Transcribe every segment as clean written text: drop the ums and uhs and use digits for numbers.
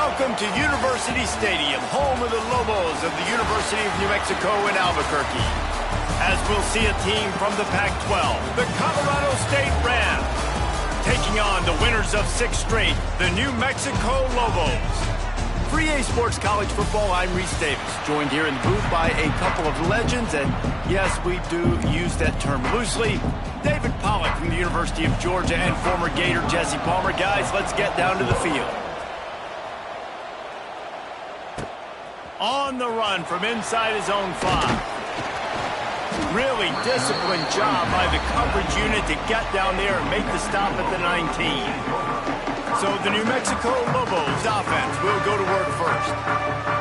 Welcome to University Stadium, home of the Lobos of the University of New Mexico in Albuquerque. As we'll see a team from the Pac-12, the Colorado State Rams, taking on the winners of 6 straight, the New Mexico Lobos. For EA Sports College Football, I'm Reese Davis, joined here in the booth by a couple of legends, and yes, we do use that term loosely. David Pollack from the University of Georgia and former Gator Jesse Palmer. Guys, let's get down to the field. On the run from inside his own 5. Really disciplined job by the coverage unit to get down there and make the stop at the 19. So the New Mexico Lobos offense will go to work first.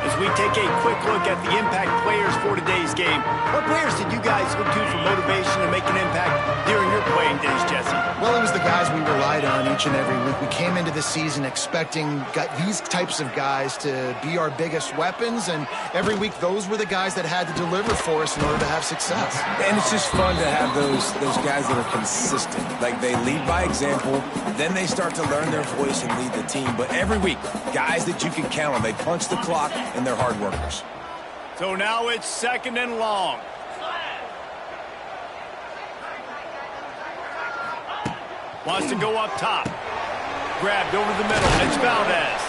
As we take a quick look at the impact players for today's game, what players did you guys look to for motivation to make an impact during your playing days, Jesse? Well, it was the guys we relied on each and every week. We came into the season expecting these types of guys to be our biggest weapons, and every week those were the guys that had to deliver for us in order to have success. And it's just fun to have those guys that are consistent. Like, they lead by example, then they start to learn their voice and lead the team. But every week, guys that you can count on, they punch the clock and they're hard workers. So now it's 2nd and long. Wants to go up top. Grabbed over the middle. It's Valdez.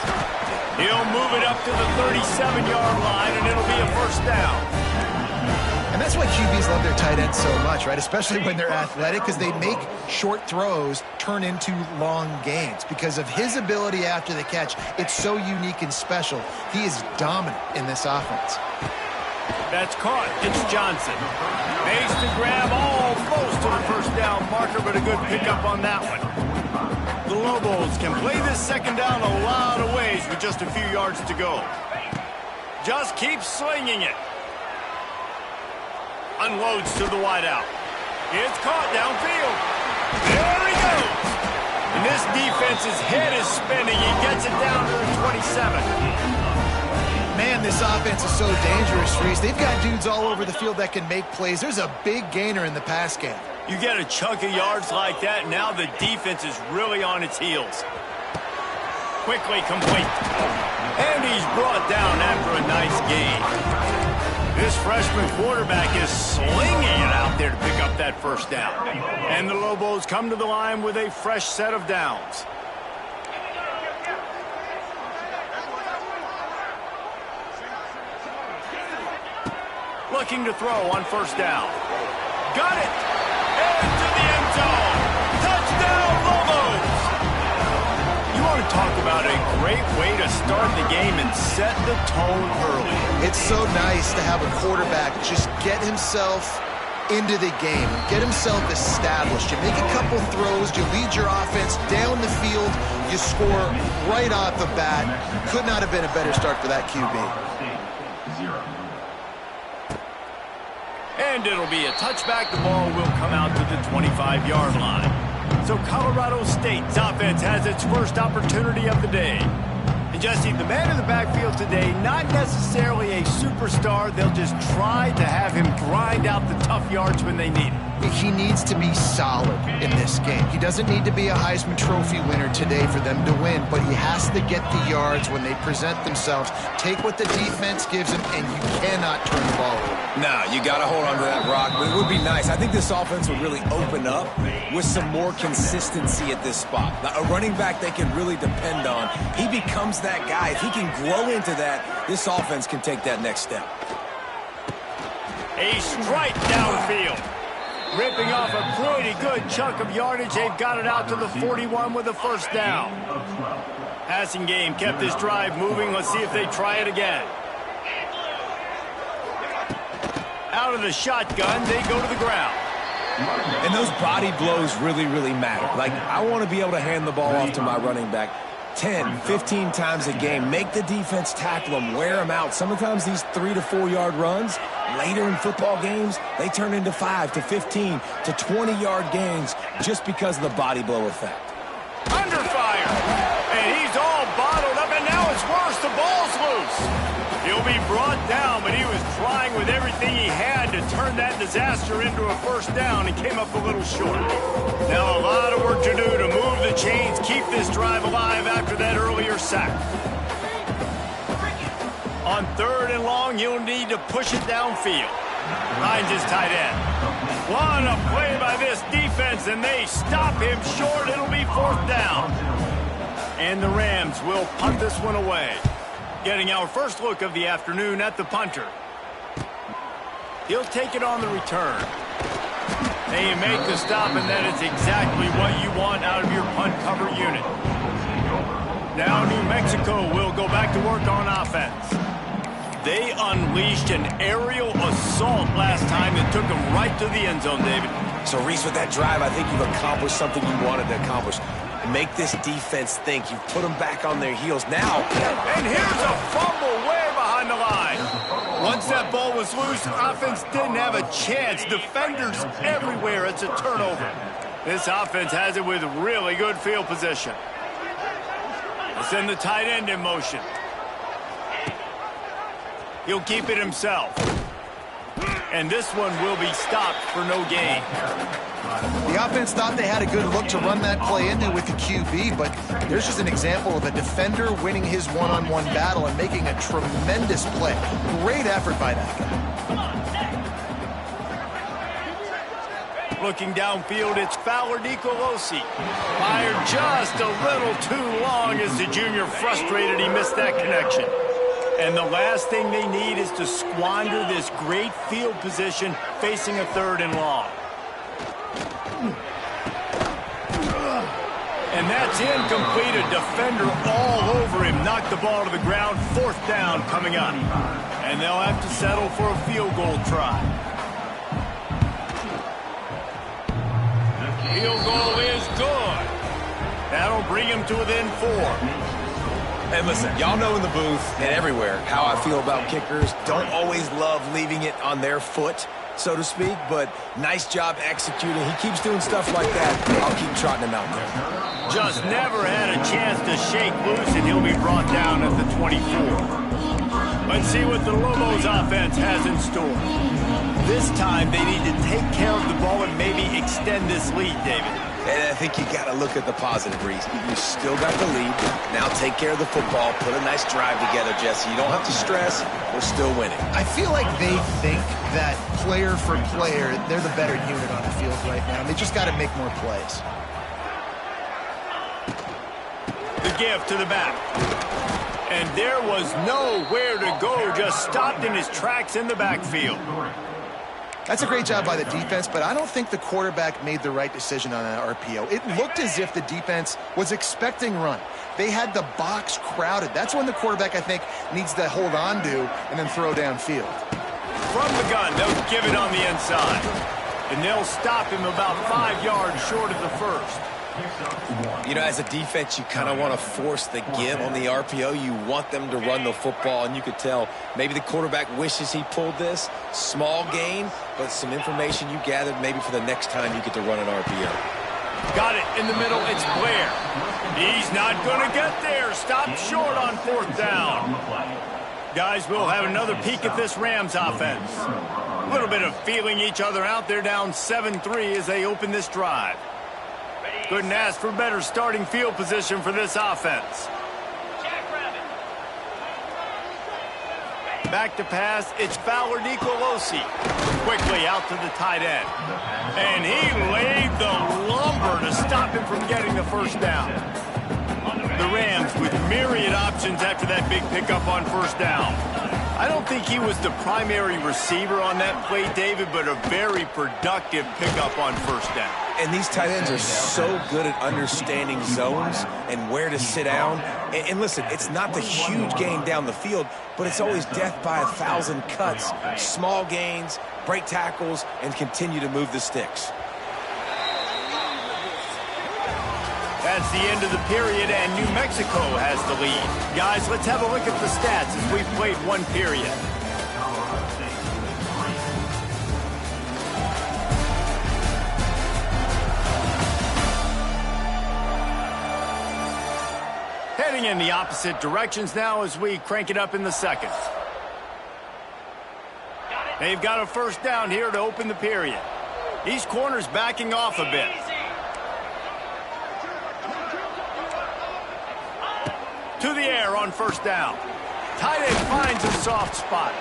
He'll move it up to the 37-yard line, and it'll be a first down. And that's why QBs love their tight ends so much, right? Especially when they're athletic, because they make short throws turn into long gains. Because of his ability after the catch, it's so unique and special. He is dominant in this offense. That's caught. It's Johnson. Makes the grab almost to the first down marker, but a good pickup on that one. The Lobos can play this 2nd down a lot of ways with just a few yards to go. Just keep slinging it. Unloads to the wideout. It's caught downfield. There he goes. And this defense's head is spinning. He gets it down to the 27. Man, this offense is so dangerous, Reese. They've got dudes all over the field that can make plays. There's a big gainer in the pass game. You get a chunk of yards like that, now the defense is really on its heels. Quickly complete. And he's brought down after a nice gain. This freshman quarterback is slinging it out there to pick up that first down. And the Lobos come to the line with a fresh set of downs. Looking to throw on first down. Got it! Into the end zone! Touchdown, Lobos! You want to talk about a great way to start the game and set the tone early. It's so nice to have a quarterback just get himself into the game, get himself established. You make a couple throws, you lead your offense down the field, you score right off the bat. Could not have been a better start for that QB. And it'll be a touchback. The ball will come out to the 25-yard line. So Colorado State's offense has its first opportunity of the day. And Jesse, the man in the backfield today, not necessarily a superstar. They'll just try to have him grind out the tough yards when they need it. He needs to be solid in this game. He doesn't need to be a Heisman Trophy winner today for them to win, but he has to get the yards when they present themselves. Take what the defense gives him, and you cannot turn the ball over. No, you got to hold on to that rock, but it would be nice. I think this offense would really open up with some more consistency at this spot. Now, a running back they can really depend on. He becomes that guy. If he can grow into that, this offense can take that next step. A strike downfield. Ripping off a pretty good chunk of yardage. They've got it out to the 41 with a first down. Passing game kept this drive moving. Let's see if they try it again. Out of the shotgun, they go to the ground. And those body blows really, really matter. Like, I want to be able to hand the ball off to my running back 10, 15 times a game. Make the defense tackle them, wear them out. Sometimes these 3 to 4 yard runs, later in football games, they turn into 5 to 15 to 20-yard gains just because of the body blow effect. Under fire. And he's all bottled up, and now it's worse. The ball's loose. He'll be brought down, but he was trying with everything he had to turn that disaster into a first down and came up a little short. Now a lot of work to do to move the chains, keep this drive alive after that earlier sack. On 3rd and long, he'll need to push it downfield. Finds his tight end. What a play by this defense, and they stop him short. It'll be 4th down. And the Rams will punt this one away. Getting our first look of the afternoon at the punter. He'll take it on the return. They make the stop, and that is exactly what you want out of your punt cover unit. Now New Mexico will go back to work on offense. They unleashed an aerial assault last time that took them right to the end zone, David. So, Reese, with that drive, I think you've accomplished something you wanted to accomplish. Make this defense think. You've put them back on their heels now. And here's a fumble way behind the line. Once that ball was loose, offense didn't have a chance. Defenders everywhere. It's a turnover. This offense has it with really good field position. Let's send the tight end in motion. He'll keep it himself. And this one will be stopped for no gain. The offense thought they had a good look to run that play into with the QB, but there's just an example of a defender winning his one-on-one battle and making a tremendous play. Great effort by that guy. Looking downfield, it's Fowler Nicolosi. Fired just a little too long as the junior frustrated he missed that connection. And the last thing they need is to squander this great field position facing a 3rd and long. And that's incomplete. A defender all over him. Knocked the ball to the ground. 4th down coming up. And they'll have to settle for a field goal try. Field goal is good. That'll bring him to within 4. And listen, y'all know in the booth and everywhere how I feel about kickers. Don't always love leaving it on their foot, so to speak, but nice job executing. He keeps doing stuff like that. I'll keep trotting him out there. Just never had a chance to shake loose, and he'll be brought down at the 24. Let's see what the Lobos offense has in store. This time, they need to take care of the ball and maybe extend this lead, David. And I think you got to look at the positive, Reese. You still got the lead. Now take care of the football. Put a nice drive together, Jesse. You don't have to stress. We're still winning. I feel like they think that player for player, they're the better unit on the field right now. They just got to make more plays. The give to the back. And there was nowhere to go. Just stopped in his tracks in the backfield. That's a great job by the defense, but I don't think the quarterback made the right decision on that RPO. It looked as if the defense was expecting run. They had the box crowded. That's when the quarterback, I think, needs to hold on to and then throw downfield. From the gun, they'll give it on the inside. And they'll stop him about 5 yards short of the first. You know, as a defense, you kind of want to force the give on the RPO. You want them to run the football, and you could tell maybe the quarterback wishes he pulled this. Small gain, but some information you gathered maybe for the next time you get to run an RPO. Got it in the middle. It's Blair. He's not going to get there. Stopped short on 4th down. Guys, we'll have another peek at this Rams offense. A little bit of feeling each other out. They're down 7-3 as they open this drive. Couldn't ask for better starting field position for this offense. Back to pass, it's Fowler Nicolosi. Quickly out to the tight end. And he laid the lumber to stop him from getting the 1st down. The Rams with myriad options after that big pickup on 1st down. I don't think he was the primary receiver on that play, David, but a very productive pickup on 1st down. And these tight ends are so good at understanding zones and where to sit down. And listen, it's not the huge gain down the field, but it's always death by 1,000 cuts, small gains, break tackles, and continue to move the sticks. That's the end of the period, and New Mexico has the lead. Guys, let's have a look at the stats as we've played 1 period. Heading in the opposite directions now as we crank it up in the 2nd. They've got a 1st down here to open the period. These corners backing off a bit. To the air on 1st down. Tight end finds a soft spot.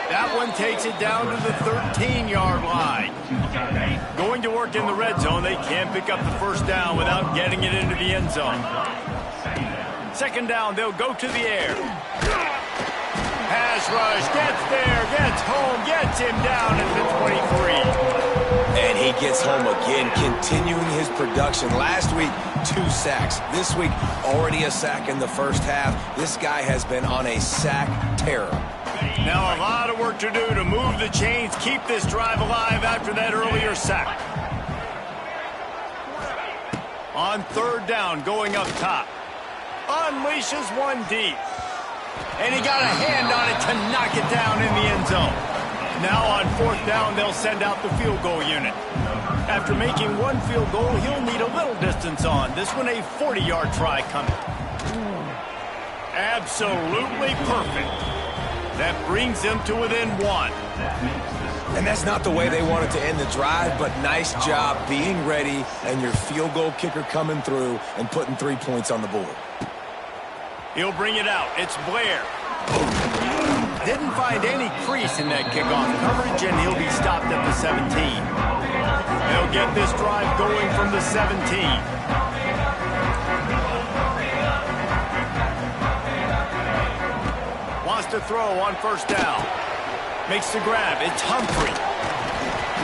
That one takes it down to the 13-yard line. Going to work in the red zone, they can't pick up the first down without getting it into the end zone. Second down, they'll go to the air. Pass rush, gets there, gets home, gets him down at the 23. And he gets home again, continuing his production. Last week, 2 sacks. This week, already a sack in the first half. This guy has been on a sack terror. Now a lot of work to do to move the chains, keep this drive alive after that earlier sack. On third down, going up top. Unleashes one deep. And he got a hand on it to knock it down in the end zone. Now on fourth down, they'll send out the field goal unit. After making one field goal, he'll need a little distance on. This one a 40-yard try coming. Absolutely perfect. That brings them to within 1. And that's not the way they wanted to end the drive, but nice job being ready and your field goal kicker coming through and putting 3 points on the board. He'll bring it out. It's Blair. Didn't find any crease in that kickoff coverage, and he'll be stopped at the 17. They'll get this drive going from the 17. Wants to throw on first down. Makes the grab. It's Humphrey.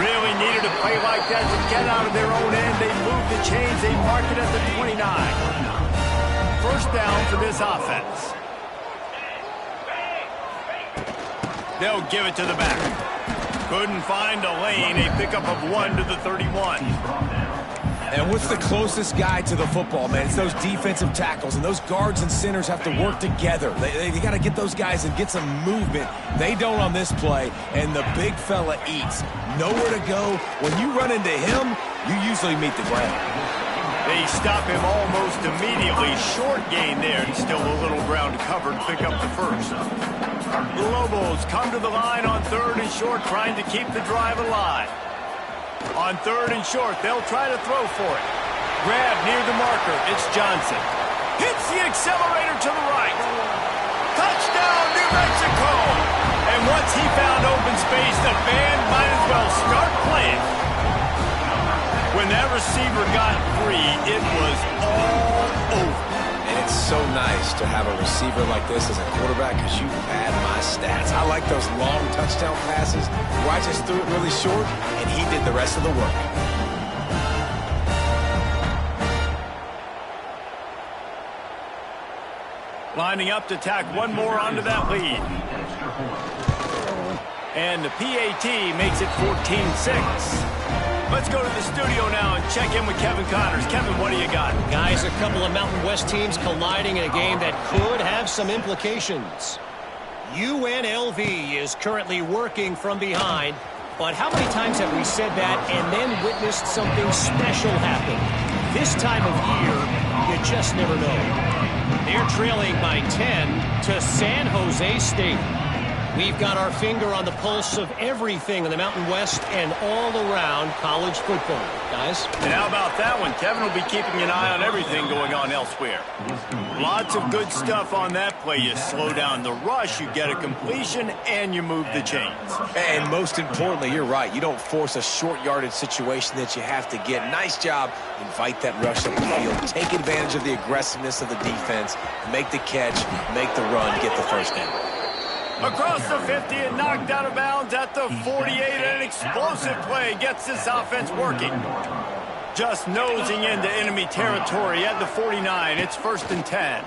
Really needed a play like that to get out of their own end. They move the chains. They mark it at the 29. First down for this offense. They'll give it to the back. Couldn't find a lane. A pickup of 1 to the 31. And what's the closest guy to the football, man? It's those defensive tackles, and those guards and centers have to work together. They got to get those guys and get some movement. They don't on this play, and the big fella eats. Nowhere to go. When you run into him, you usually meet the ground. They stop him almost immediately. Short gain there, and still a little ground covered. Pick up the first. The Lobos come to the line on third and short, trying to keep the drive alive. On third and short, they'll try to throw for it. Grab near the marker. It's Johnson. Hits the accelerator to the right. Touchdown, New Mexico! And once he found open space, the band might as well start playing. When that receiver got free, it was all over. And it's so nice to have a receiver like this as a quarterback because you pad my stats. I like those long touchdown passes where I just threw it really short and he did the rest of the work. Lining up to tack one more onto that lead. And the PAT makes it 14-6. Let's go to the studio now and check in with Kevin Connors. Kevin, what do you got? Guys, a couple of Mountain West teams colliding in a game that could have some implications. UNLV is currently working from behind, but how many times have we said that and then witnessed something special happen? This time of year, you just never know. They're trailing by 10 to San Jose State. We've got our finger on the pulse of everything in the Mountain West and all around college football. Guys? And how about that one? Kevin will be keeping an eye on everything going on elsewhere. Lots of good stuff on that play. You slow down the rush, you get a completion, and you move the chains. And most importantly, you're right. You don't force a short yardage situation that you have to get. Nice job. Invite that rush up the field. Take advantage of the aggressiveness of the defense. Make the catch. Make the run. Get the first down. Across the 50 and knocked out of bounds at the 48. An explosive play gets this offense working. Just nosing into enemy territory at the 49. It's 1st and 10.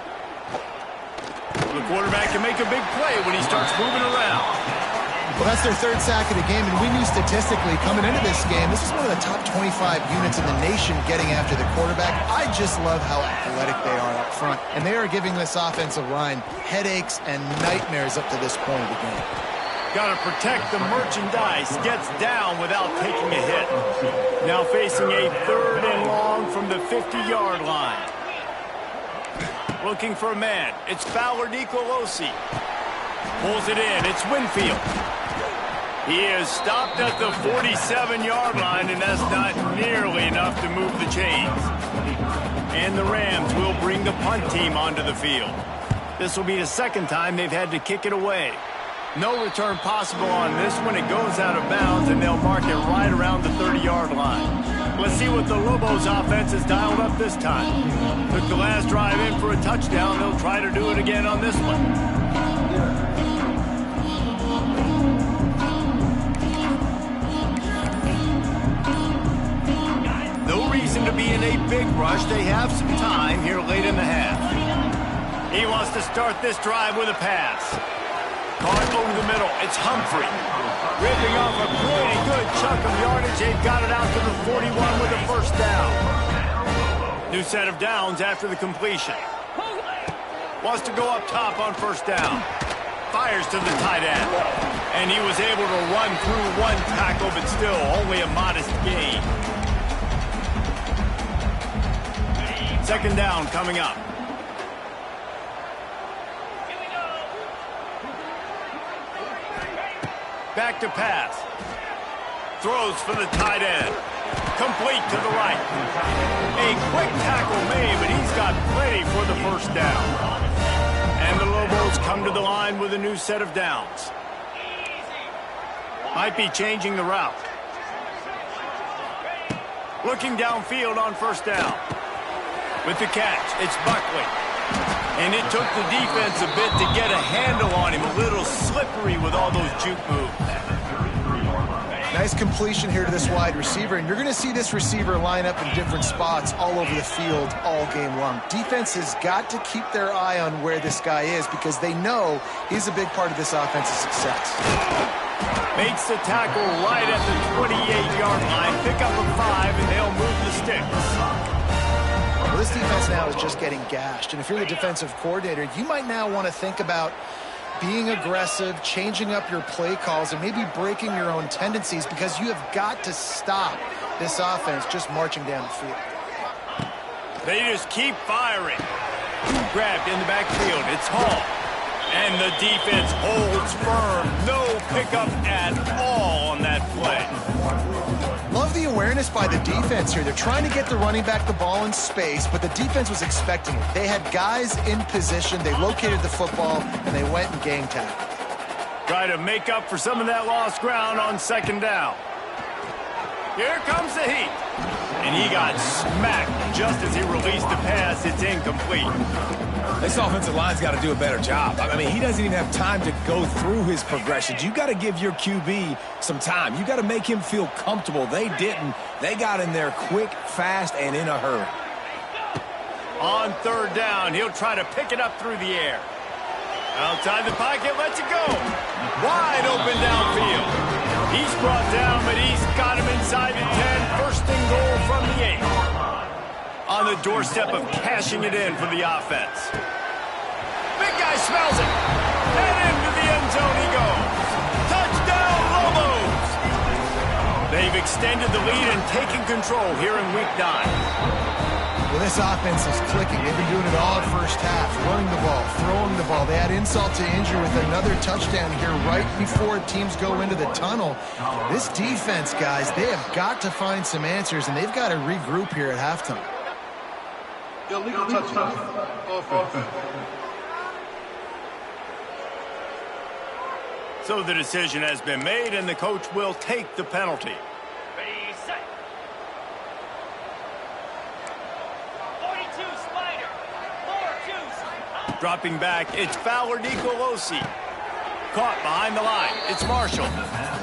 The quarterback can make a big play when he starts moving around. Well, that's their 3rd sack of the game, and we knew statistically coming into this game, this is one of the top 25 units in the nation getting after the quarterback. I just love how athletic they are up front, and they are giving this offensive line headaches and nightmares up to this point of the game. Got to protect the merchandise. Gets down without taking a hit. Now facing a 3rd and long from the 50-yard line. Looking for a man. It's Fowler Nicolosi. Pulls it in. It's Winfield. He is stopped at the 47-yard line, and that's not nearly enough to move the chains. And the Rams will bring the punt team onto the field. This will be the second time they've had to kick it away. No return possible on this one. It goes out of bounds, and they'll mark it right around the 30-yard line. Let's see what the Lobos offense has dialed up this time. Took the last drive in for a touchdown. They'll try to do it again on this one. No reason to be in a big rush. They have some time here late in the half. He wants to start this drive with a pass. Caught over the middle. It's Humphrey. Ripping off a pretty good chunk of yardage. They've got it out to the 41 with a first down. New set of downs after the completion. Wants to go up top on first down. Fires to the tight end. And he was able to run through one tackle, but still only a modest gain. Second down coming up. Back to pass. Throws for the tight end. Complete to the right. A quick tackle made, but he's got plenty for the first down. And the Lobos come to the line with a new set of downs. Might be changing the route. Looking downfield on first down. With the catch, it's Buckley. And it took the defense a bit to get a handle on him. A little slippery with all those juke moves. Nice completion here to this wide receiver, and you're going to see this receiver line up in different spots all over the field all game long. Defense has got to keep their eye on where this guy is because they know he's a big part of this offense's success. Makes the tackle right at the 28-yard line. Pick up a 5, and they'll move the sticks. Well, this defense now is just getting gashed, and if you're the defensive coordinator, you might now want to think about being aggressive, changing up your play calls, and maybe breaking your own tendencies because you have got to stop this offense just marching down the field. They just keep firing. Grabbed in the backfield. It's Hall. And the defense holds firm. No pickup at all on that play. Love the awareness by the defense here. They're trying to get the running back the ball in space, but the defense was expecting it. They had guys in position. They located the football, and they went and gang tackled. Try to make up for some of that lost ground on second down. Here comes the heat. And he got smacked just as he released the pass. It's incomplete. This offensive line's got to do a better job. I mean, he doesn't even have time to go through his progressions. You got to give your QB some time. You got to make him feel comfortable. They didn't. They got in there quick, fast, and in a hurry. On third down, he'll try to pick it up through the air. Outside the pocket, lets it go. Wide open downfield. He's brought down, but he's got him inside the 10. First and goal from the 8. On the doorstep of cashing it in for the offense. Big guy smells it. And into the end zone he goes. Touchdown, Lobos! They've extended the lead and taken control here in Week 9. Well, this offense is clicking. They've been doing it all first half. Running the ball, throwing the ball. They add insult to injury with another touchdown here right before teams go into the tunnel. This defense, guys, they have got to find some answers, and they've got to regroup here at halftime. Illegal touchdown. Offense. So the decision has been made, and the coach will take the penalty. Ready, set. 42 Spider. 4-2. Dropping back, it's Fowler Nicolosi. Caught behind the line. It's Marshall.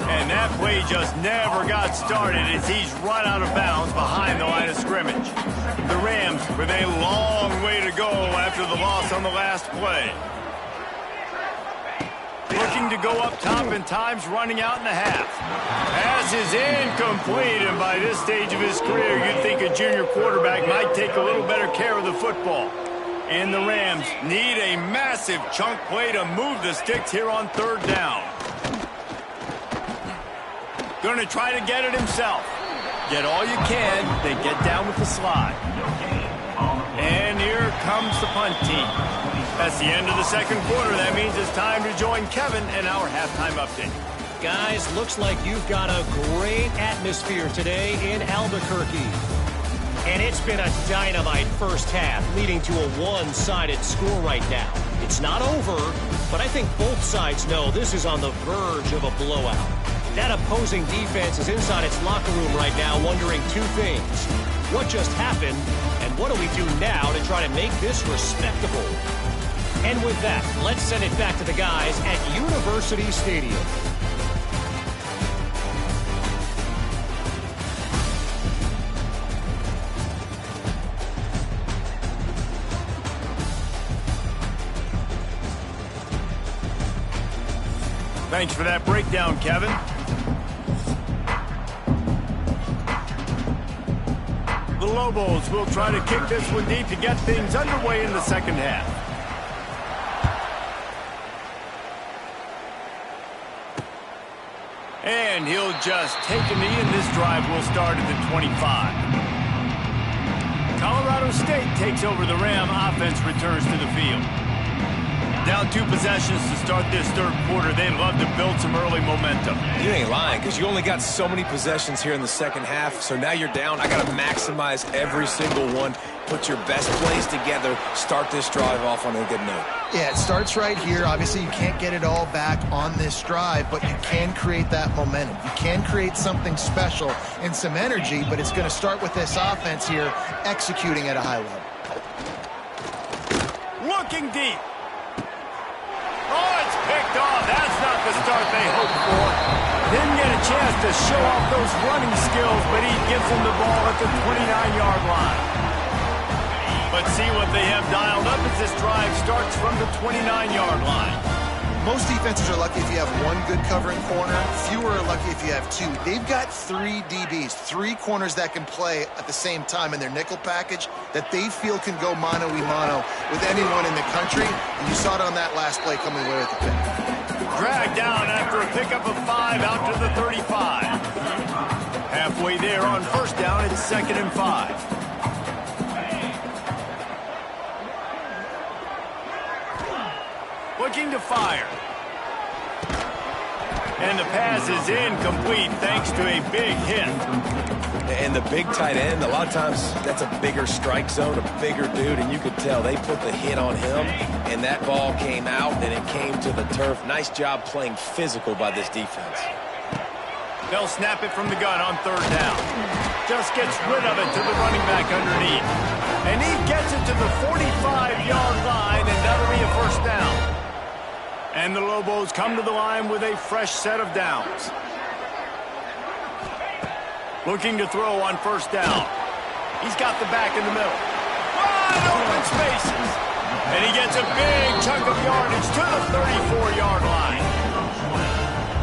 And that play just never got started as he's run out of bounds behind the line of scrimmage. The Rams with a long way to go after the loss on the last play. Looking to go up top, and time's running out in the half. Pass is incomplete, and by this stage of his career, you'd think a junior quarterback might take a little better care of the football. And the Rams need a massive chunk play to move the sticks here on third down. Going to try to get it himself. Get all you can, then get down with the slide. And here comes the punt team. That's the end of the second quarter. That means it's time to join Kevin in our halftime update. Guys, looks like you've got a great atmosphere today in Albuquerque. And it's been a dynamite first half, leading to a one-sided score right now. It's not over, but I think both sides know this is on the verge of a blowout. That opposing defense is inside its locker room right now wondering two things. What just happened, and what do we do now to try to make this respectable? And with that, let's send it back to the guys at University Stadium. Thanks for that breakdown, Kevin. The Lobos will try to kick this one deep to get things underway in the second half. And he'll just take a knee, and this drive will start at the 25. Colorado State takes over the Ram. Offense returns to the field. Down 2 possessions to start this third quarter. They love to build some early momentum. You ain't lying, because you only got so many possessions here in the second half, so now you're down. I got to maximize every single one, put your best plays together, start this drive off on a good note. Yeah, it starts right here. Obviously, you can't get it all back on this drive, but you can create that momentum. You can create something special and some energy, but it's going to start with this offense here executing at a high level. Looking deep. Oh, it's picked off. That's not the start they hoped for. Didn't get a chance to show off those running skills, but he gives them the ball at the 29-yard line. But see what they have dialed up as this drive starts from the 29-yard line. Most defenses are lucky if you have one good covering corner. Fewer are lucky if you have 2. They've got 3 DBs, 3 corners that can play at the same time in their nickel package that they feel can go mano-a-mano with anyone in the country. And you saw it on that last play coming away with the pick. Dragged down after a pickup of 5 out to the 35. Halfway there on first down, it's 2nd and 5. Looking to fire. And the pass is incomplete thanks to a big hit. And the big tight end, a lot of times that's a bigger strike zone, a bigger dude, and you could tell they put the hit on him, and that ball came out, and it came to the turf. Nice job playing physical by this defense. They'll snap it from the gun on 3rd down. Just gets rid of it to the running back underneath. And he gets it to the 45-yard line, and that'll be a first down. And the Lobos come to the line with a fresh set of downs. Looking to throw on first down. He's got the back in the middle. Wide open spaces. And he gets a big chunk of yardage to the 34-yard line.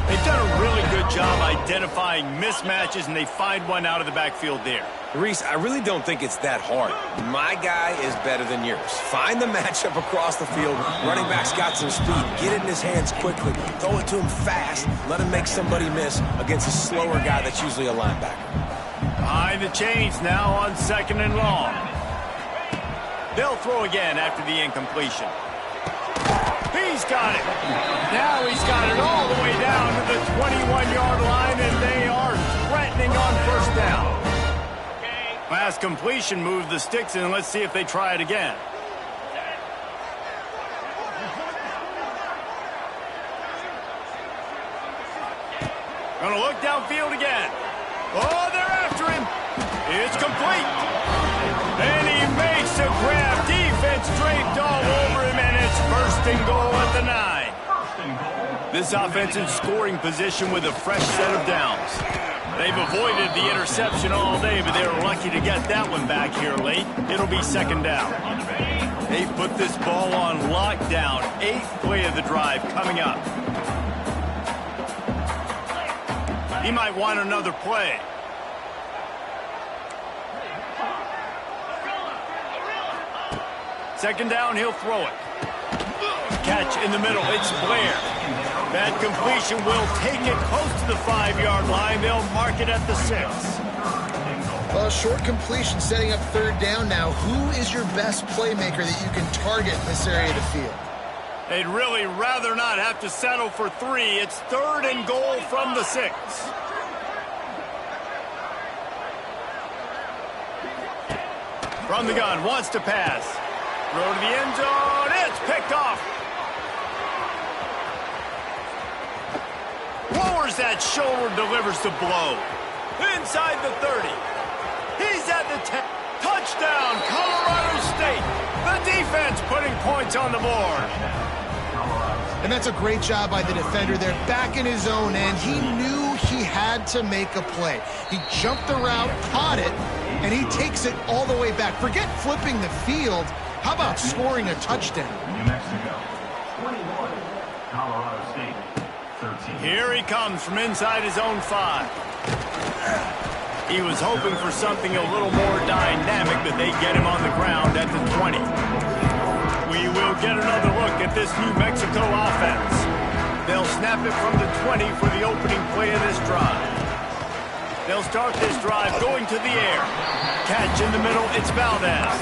They've done a really good job identifying mismatches, and they find one out of the backfield there. Reese, I really don't think it's that hard. My guy is better than yours. Find the matchup across the field. Running back's got some speed. Get it in his hands quickly. Throw it to him fast. Let him make somebody miss against a slower guy that's usually a linebacker. Behind the chains now on 2nd and long. They'll throw again after the incompletion. He's got it. Now he's got it all the way down to the 21-yard line, and they are threatening on first down. Last completion moved the sticks in. Let's see if they try it again. Gonna look downfield again. Oh, they're after him. It's complete. And he makes a grab. Defense draped all over him, and it's 1st and goal at the 9. This offense in scoring position with a fresh set of downs. They've avoided the interception all day, but they're lucky to get that one back here late. It'll be 2nd down. They put this ball on lockdown. 8th play of the drive coming up. He might want another play. Second down, he'll throw it. Catch in the middle, it's Blair. That completion will take it close to the 5-yard line. They'll mark it at the 6. Well, short completion setting up 3rd down now. Who is your best playmaker that you can target in this area of the field? They'd really rather not have to settle for 3. It's 3rd and goal from the 6. From the gun, wants to pass. Throw to the end zone. It's picked off. Lowers that shoulder, delivers the blow. Inside the 30. He's at the 10. Touchdown, Colorado State. The defense putting points on the board. And that's a great job by the defender there, back in his own end. He knew he had to make a play. He jumped the route, caught it, and he takes it all the way back. Forget flipping the field. How about scoring a touchdown? New Mexico, 21. Colorado State, 13. Here he comes from inside his own 5. He was hoping for something a little more dynamic, but they get him on the ground at the 20. We will get another look at this New Mexico offense. They'll snap it from the 20 for the opening play of this drive. They'll start this drive going to the air. Catch in the middle, it's Valdez.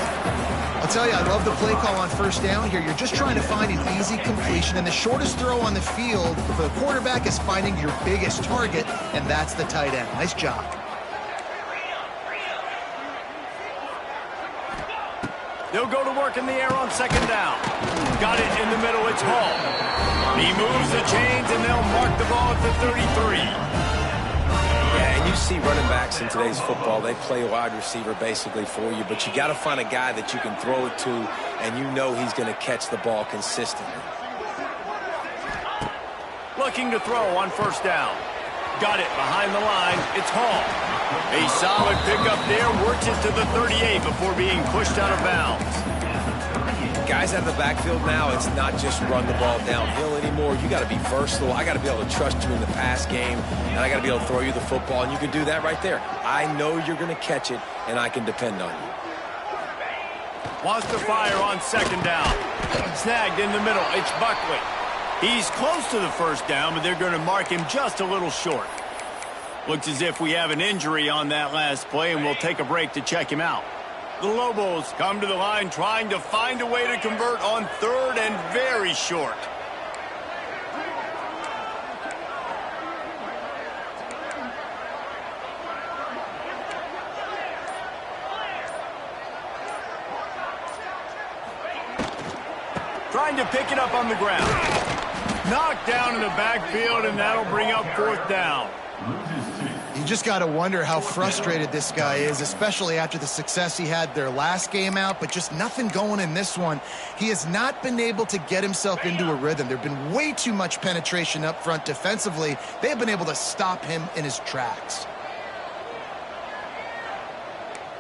I'll tell you, I love the play call on first down here. You're just trying to find an easy completion, and the shortest throw on the field for the quarterback is finding your biggest target, and that's the tight end. Nice job. They'll go to work in the air on second down. Got it in the middle, it's Hall. He moves the chains, and they'll mark the ball at the 33. Yeah, and you see running backs in today's football, they play wide receiver basically for you, but you got to find a guy that you can throw it to, and you know he's going to catch the ball consistently. Looking to throw on first down. Got it behind the line, it's Hall. A solid pickup there, works it to the 38 before being pushed out of bounds. Guys out of the backfield now, it's not just run the ball downhill anymore. You got to be versatile. I got to be able to trust you in the pass game, and I got to be able to throw you the football, and you can do that right there. I know you're going to catch it, and I can depend on you. Wants to fire on second down. Snagged in the middle, it's Buckley. He's close to the first down, but they're going to mark him just a little short. Looks as if we have an injury on that last play, and we'll take a break to check him out. The Lobos come to the line trying to find a way to convert on third and very short. Trying to pick it up on the ground. Knocked down in the backfield, and that'll bring up fourth down. You just got to wonder how frustrated this guy is, especially after the success he had their last game out, but just nothing going in this one. He has not been able to get himself into a rhythm. There have been way too much penetration up front defensively. They have been able to stop him in his tracks.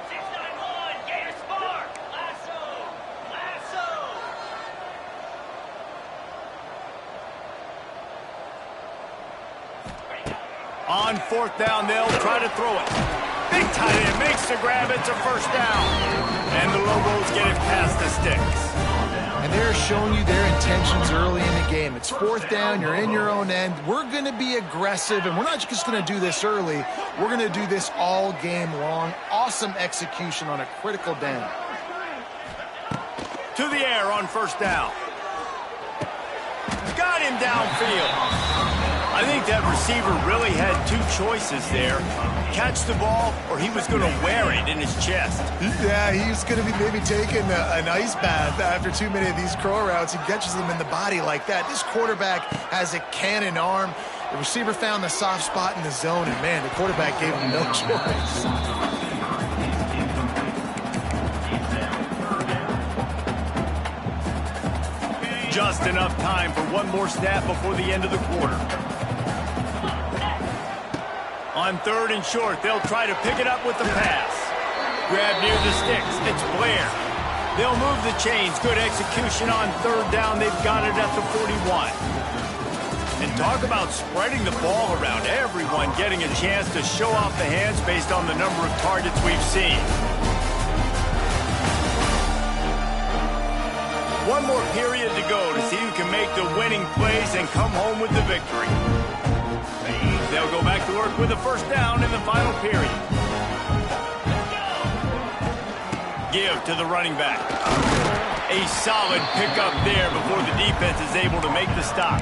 691, Gator Spark. Lasso. On fourth down, they'll try to throw it. Big tight end makes the grab. It's a first down. And the Lobos get it past the sticks. And they're showing you their intentions early in the game. It's fourth down. You're in your own end. We're going to be aggressive, and we're not just going to do this early. We're going to do this all game long. Awesome execution on a critical down. To the air on first down. Got him downfield. I think that receiver really had two choices there. Catch the ball, or he was going to wear it in his chest. Yeah, he's going to be maybe taking an ice bath after too many of these crow routes. He catches them in the body like that. This quarterback has a cannon arm. The receiver found the soft spot in the zone, and, man, the quarterback gave him no choice. Just enough time for one more snap before the end of the quarter. On third and short, they'll try to pick it up with the pass. Grab near the sticks. It's Blair. They'll move the chains. Good execution on third down. They've got it at the 41. And talk about spreading the ball around. Everyone getting a chance to show off the hands based on the number of targets we've seen. One more period to go to see who can make the winning plays and come home with the victory. They'll go back to work with a first down in the final period. Give to the running back. A solid pickup there before the defense is able to make the stop.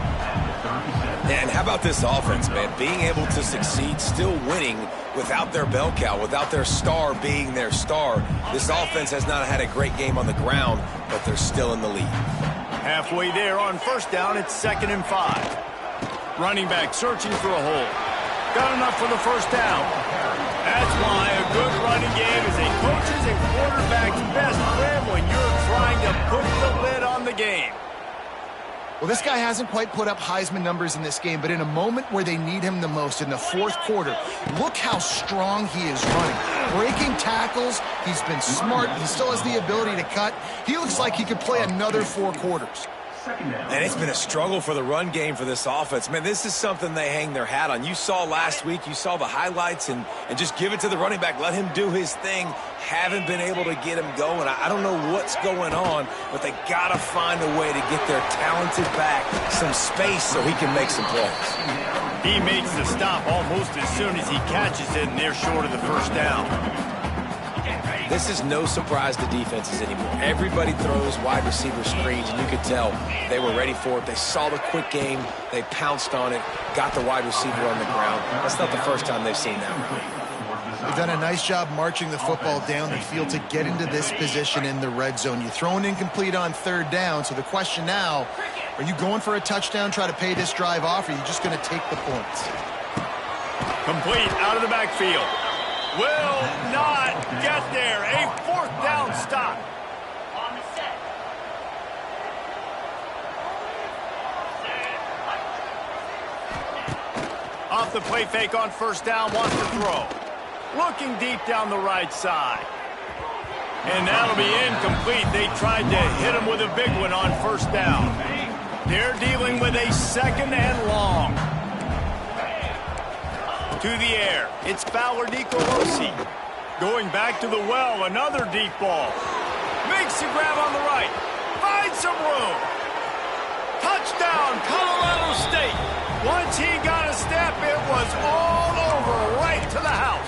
And how about this offense, man? Being able to succeed, still winning without their bell cow, without their star being their star. This offense has not had a great game on the ground, but they're still in the lead. Halfway there on first down, it's 2nd and 5. Running back searching for a hole. Got enough for the first down. That's why a good running game is a coach's and quarterback's best friend when you're trying to put the lid on the game. Well, this guy hasn't quite put up Heisman numbers in this game, but in a moment where they need him the most, in the fourth quarter, look how strong he is running. Breaking tackles, he's been smart, he still has the ability to cut. He looks like he could play another 4 quarters. And it's been a struggle for the run game for this offense. Man, this is something they hang their hat on. You saw last week, you saw the highlights, and just give it to the running back. Let him do his thing. Haven't been able to get him going. I don't know what's going on, but they got to find a way to get their talented back some space so he can make some plays. He makes the stop almost as soon as he catches it, and they're short of the first down. This is no surprise to defenses anymore. Everybody throws wide receiver screens, and you could tell they were ready for it. They saw the quick game. They pounced on it, got the wide receiver on the ground. That's not the first time they've seen that run. They've done a nice job marching the football down the field to get into this position in the red zone. You throw an incomplete on 3rd down, so the question now, are you going for a touchdown, try to pay this drive off, or are you just going to take the points? Complete out of the backfield. Will not get there. A 4th down stop. On the set. Off the play fake on first down, wants to throw. Looking deep down the right side. And that'll be incomplete. They tried to hit him with a big one on first down. They're dealing with a 2nd and long. To the air, it's Fowler Nicolosi. Going back to the well, another deep ball. Makes the grab on the right. Finds some room. Touchdown, Colorado State. Once he got a step, it was all over, right to the house.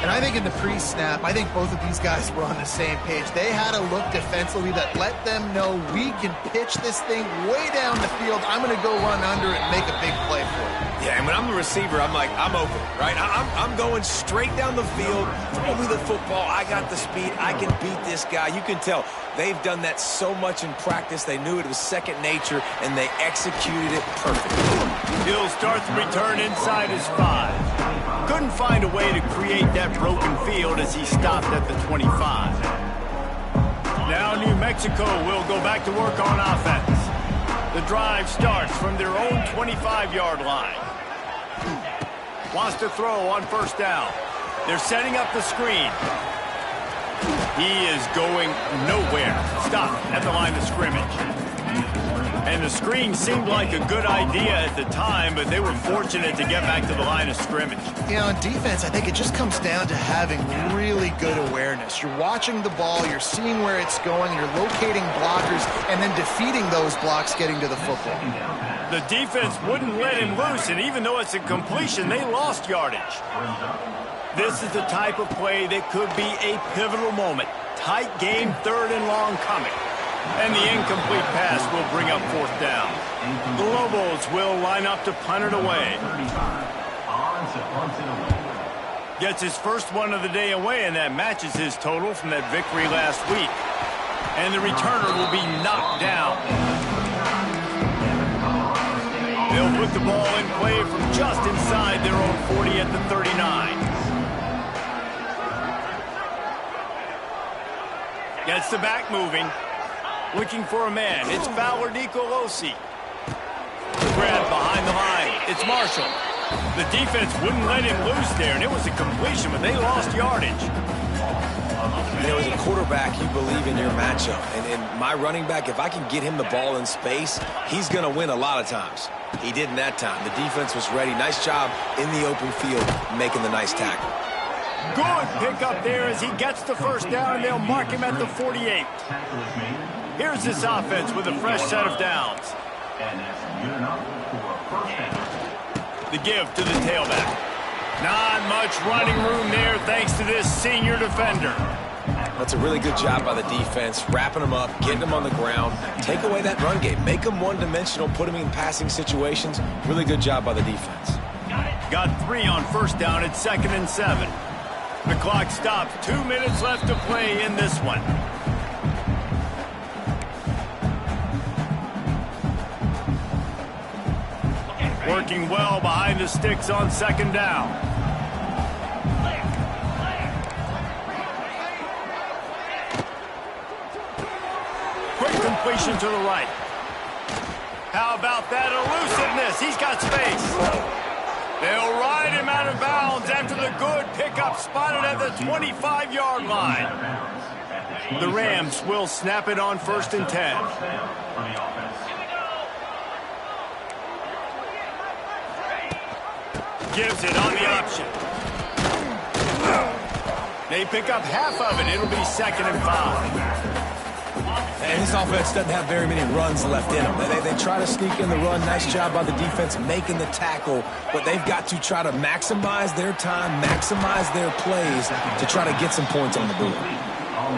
And I think in the pre-snap, I think both of these guys were on the same page. They had a look defensively that let them know we can pitch this thing way down the field. I'm going to go run under it and make a big play for it. Yeah, and when I'm the receiver, I'm like, I'm open, right? I'm going straight down the field, throw me the football. I got the speed. I can beat this guy. You can tell they've done that so much in practice. They knew it was second nature, and they executed it perfectly. He'll start the return inside his 5. Couldn't find a way to create that broken field as he stopped at the 25. Now New Mexico will go back to work on offense. The drive starts from their own 25-yard line. Wants to throw on first down. They're setting up the screen. He is going nowhere. Stop at the line of scrimmage. And the screen seemed like a good idea at the time, but they were fortunate to get back to the line of scrimmage. You know, in defense, I think it just comes down to having really good awareness. You're watching the ball, you're seeing where it's going, you're locating blockers, and then defeating those blocks getting to the football. The defense wouldn't let him loose, and even though it's a completion, they lost yardage. This is the type of play that could be a pivotal moment. Tight game, 3rd and long coming. And the incomplete pass will bring up 4th down. The Lobos will line up to punt it away. Gets his first one of the day away, and that matches his total from that victory last week. And the returner will be knocked down. They'll put the ball in play from just inside their own 40 at the 39. Gets the back moving. Looking for a man. It's Fowler Nicolosi. Grab behind the line. It's Marshall. The defense wouldn't let him loose there, and it was a completion, but they lost yardage. You know, as a quarterback, you believe in your matchup. And my running back, if I can get him the ball in space, he's going to win a lot of times. He did in that time. The defense was ready. Nice job in the open field making the nice tackle. Good pick up there as he gets the first down, and they'll mark him at the 48. Here's this offense with a fresh set of downs. The give to the tailback. Not much running room there thanks to this senior defender. That's a really good job by the defense, wrapping them up, getting them on the ground, take away that run game, make them one-dimensional, put them in passing situations. Really good job by the defense. Got 3 on first down at 2nd and 7. The clock stops. 2 minutes left to play in this one. Working well behind the sticks on second down. Quick completion to the right. How about that elusiveness? He's got space. They'll ride him out of bounds after the good pickup spotted at the 25-yard line. The Rams will snap it on 1st and 10. Gives it on the option. They pick up half of it. It'll be 2nd and 5. And this offense doesn't have very many runs left in them. They try to sneak in the run. Nice job by the defense making the tackle. But they've got to try to maximize their time, maximize their plays to try to get some points on the board.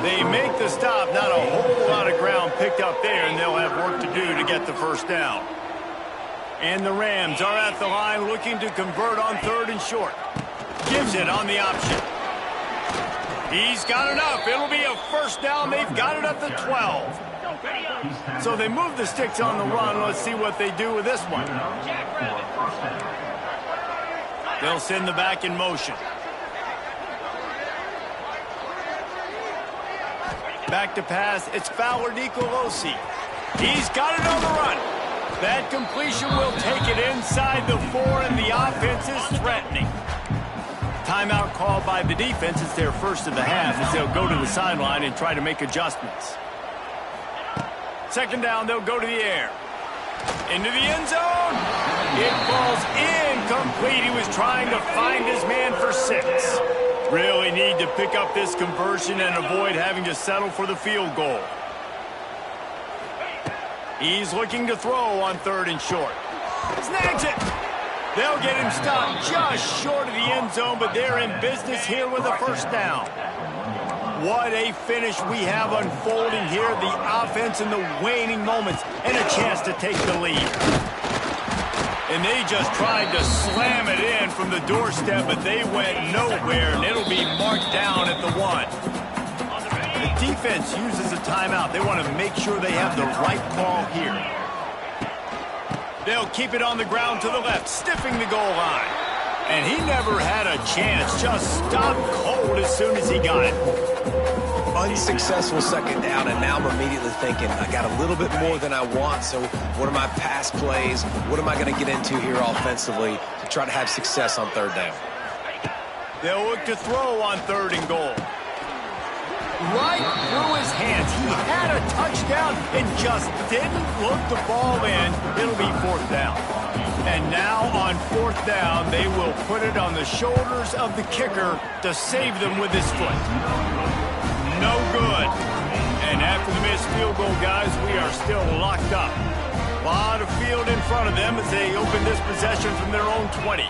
They make the stop. Not a whole lot of ground picked up there, and they'll have work to do to get the first down. And the Rams are at the line looking to convert on 3rd and short. Gives it on the option. He's got enough. It'll be a first down. They've got it at the 12. So they move the sticks on the run. Let's see what they do with this one. They'll send the back in motion. Back to pass. It's Fowler Nicolosi. He's got it on the run. That completion will take it inside the 4, and the offense is threatening. Timeout called by the defense. It's their first of the half as they'll go to the sideline and try to make adjustments. 2nd down, they'll go to the air. Into the end zone. It falls incomplete. He was trying to find his man for 6. Really need to pick up this conversion and avoid having to settle for the field goal. He's looking to throw on 3rd and short. Snags it. They'll get him stopped just short of the end zone, but they're in business here with a first down. What a finish we have unfolding here. The offense in the waning moments and a chance to take the lead. And they just tried to slam it in from the doorstep, but they went nowhere, and it'll be marked down at the 1. The defense uses a timeout. They want to make sure they have the right call here. They'll keep it on the ground to the left, stiffing the goal line. And he never had a chance, just stopped cold as soon as he got it. Unsuccessful 2nd down, and now I'm immediately thinking, I got a little bit more than I want, so what are my pass plays? What am I going to get into here offensively to try to have success on 3rd down? They'll look to throw on 3rd and goal. Right through his hands. He had a touchdown and just didn't look the ball in. It'll be 4th down. And now on 4th down, they will put it on the shoulders of the kicker to save them with his foot. No good. And after the missed field goal, guys, we are still locked up. A lot of field in front of them as they open this possession from their own 20.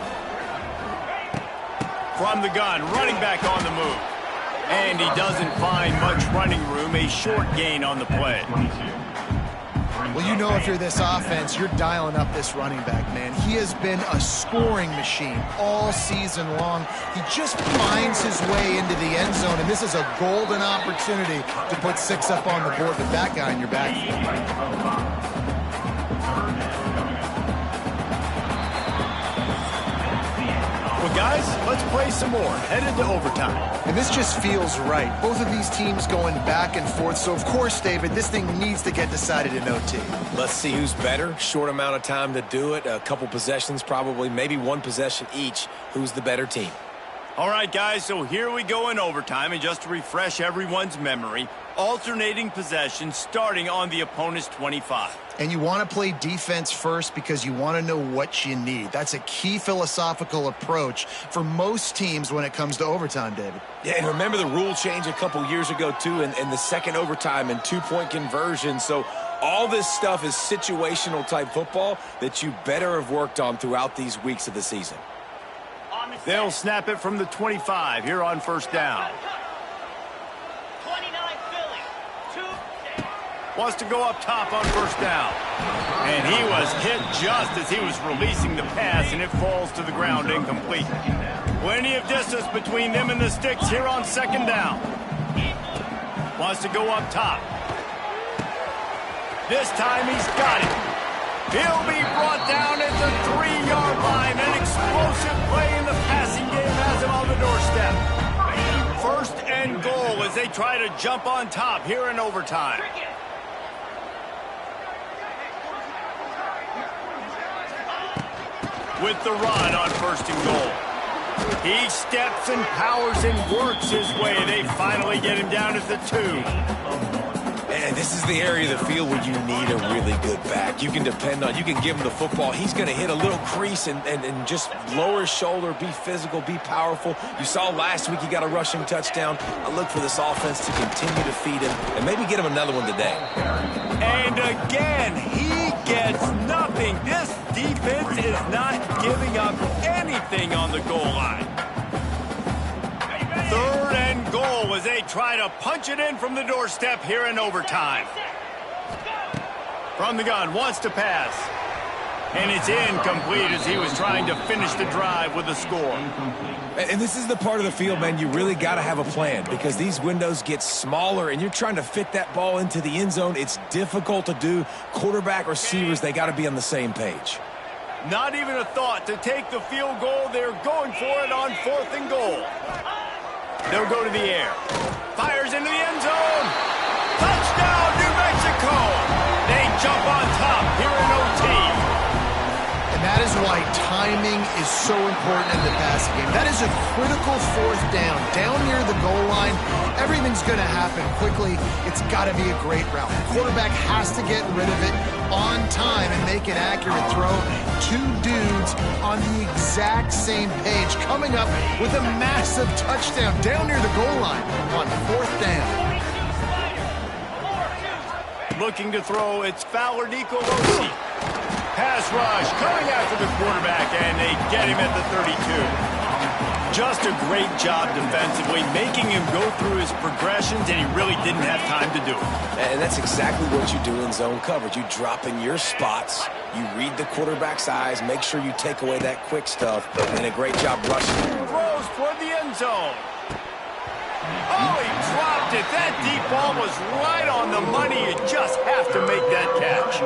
From the gun, running back on the move. And he doesn't find much running room, a short gain on the play. Well, you know if you're this offense, you're dialing up this running back, man. He has been a scoring machine all season long. He just finds his way into the end zone, and this is a golden opportunity to put 6 up on the board with that guy in your backfield. Well, guys, let's play some more. Headed to overtime. And this just feels right. Both of these teams going back and forth. So, of course, David, this thing needs to get decided in OT. Let's see who's better. Short amount of time to do it. A couple possessions probably, maybe 1 possession each. Who's the better team? All right, guys, so here we go in overtime. And just to refresh everyone's memory, alternating possessions starting on the opponent's 25. And you want to play defense first because you want to know what you need. That's a key philosophical approach for most teams when it comes to overtime, David. Yeah, and remember the rule change a couple years ago, too, in the second overtime and 2-point conversion. So all this stuff is situational type football that you better have worked on throughout these weeks of the season. They'll snap it from the 25 here on 1st down. 29 Philly. 2. Wants to go up top on 1st down. And he was hit just as he was releasing the pass, and it falls to the ground incomplete. Plenty of distance between them and the sticks here on 2nd down. Wants to go up top. This time he's got it. He'll be brought down at the 3-yard line. An explosive play in the passing game has him on the doorstep. First and goal as they try to jump on top here in overtime. With the run on first and goal. He steps and powers and works his way. They finally get him down at the 2. And this is the area of the field where you need a really good back. You can depend on, you can give him the football. He's going to hit a little crease and just lower his shoulder, be physical, be powerful. You saw last week he got a rushing touchdown. I look for this offense to continue to feed him and maybe get him another one today. And again, he gets nothing. This defense is not giving up anything on the goal line. Third and goal as they try to punch it in from the doorstep here in overtime. From the gun, wants to pass. And it's incomplete as he was trying to finish the drive with a score. And this is the part of the field, man, you really got to have a plan because these windows get smaller and you're trying to fit that ball into the end zone. It's difficult to do. Quarterback, receivers, they got to be on the same page. Not even a thought to take the field goal. They're going for it on 4th and goal. They'll go to the air. Fires into the end zone. Touchdown, New Mexico. They jump on top here in OT. And that is why timing is so important in the passing game. That is a critical 4th down. Down near the goal line, everything's going to happen quickly. It's got to be a great route. The quarterback has to get rid of it on time and make an accurate throw. 2 dudes on the exact same page coming up with a massive touchdown down near the goal line on 4th down. Looking to throw, it's Fowler Nicolosi. Pass rush coming after the quarterback, and they get him at the 32. Just a great job defensively, making him go through his progressions, and he really didn't have time to do it. And that's exactly what you do in zone coverage. You drop in your spots, you read the quarterback's eyes, make sure you take away that quick stuff, and a great job rushing. Throws toward the end zone. Oh, he dropped it. That deep ball was right on the money. You just have to make that catch.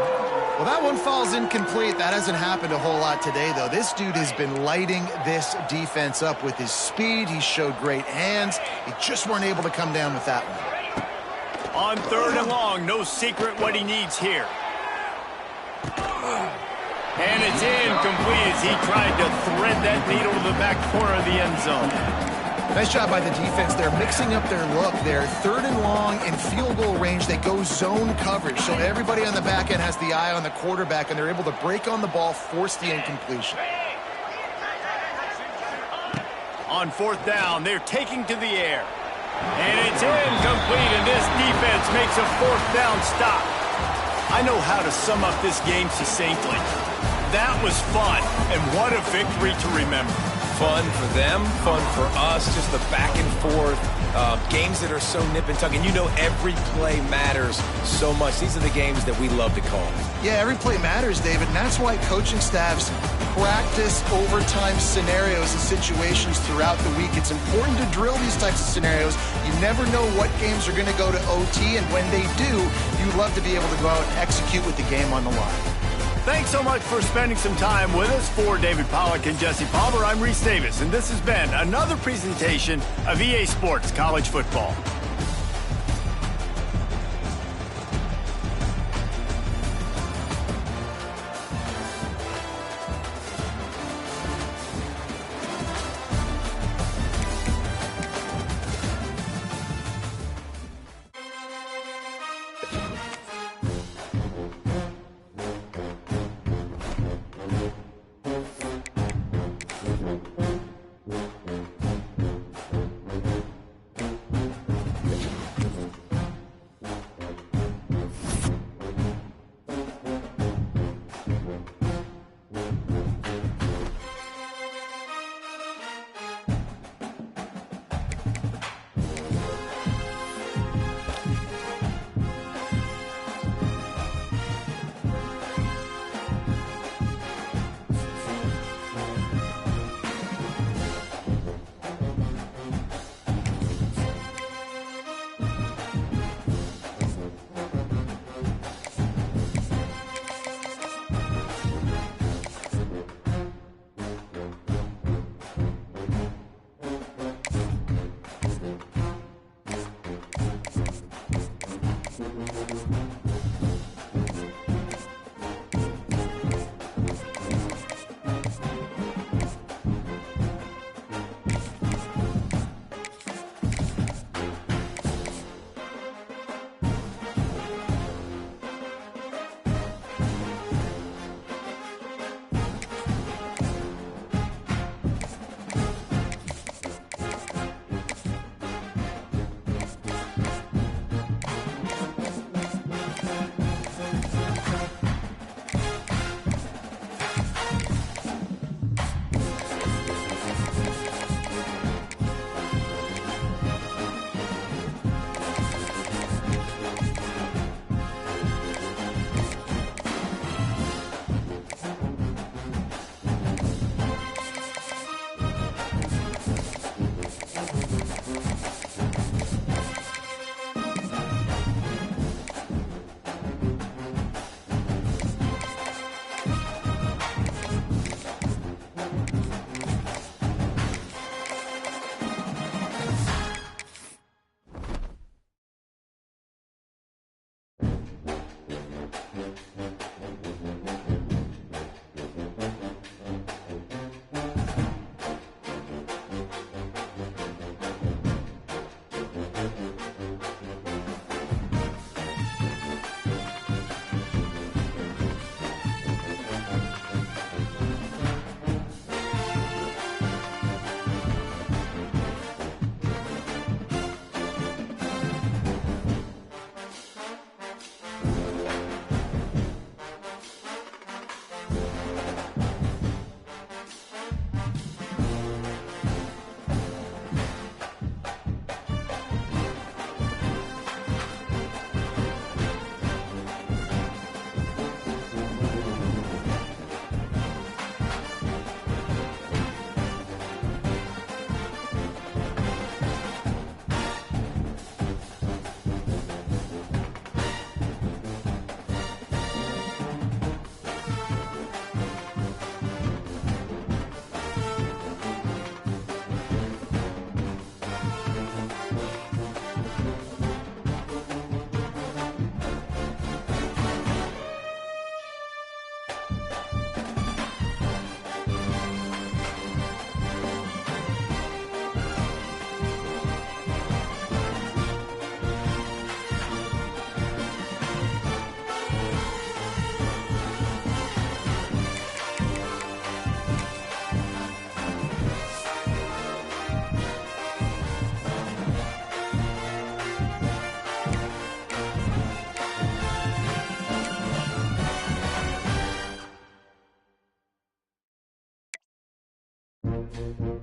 Well, that one falls incomplete. That hasn't happened a whole lot today, though. This dude has been lighting this defense up with his speed. He showed great hands. He just weren't able to come down with that one. On 3rd and long, no secret what he needs here. And it's incomplete as he tried to thread that needle to the back corner of the end zone. Nice job by the defense. They're mixing up their look. They're 3rd and long in field goal range. They go zone coverage. So everybody on the back end has the eye on the quarterback, and they're able to break on the ball, force the incompletion. On 4th down, they're taking to the air. And it's incomplete, and this defense makes a 4th down stop. I know how to sum up this game succinctly. That was fun, and what a victory to remember. Fun for them, fun for us, just the back and forth, games that are so nip and tuck. And you know every play matters so much. These are the games that we love to call. Yeah, every play matters, David, and that's why coaching staffs practice overtime scenarios and situations throughout the week. It's important to drill these types of scenarios. You never know what games are going to go to OT, and when they do, you love to be able to go out and execute with the game on the line. Thanks so much for spending some time with us. For David Pollack and Jesse Palmer, I'm Reese Davis, and this has been another presentation of EA Sports College Football. it.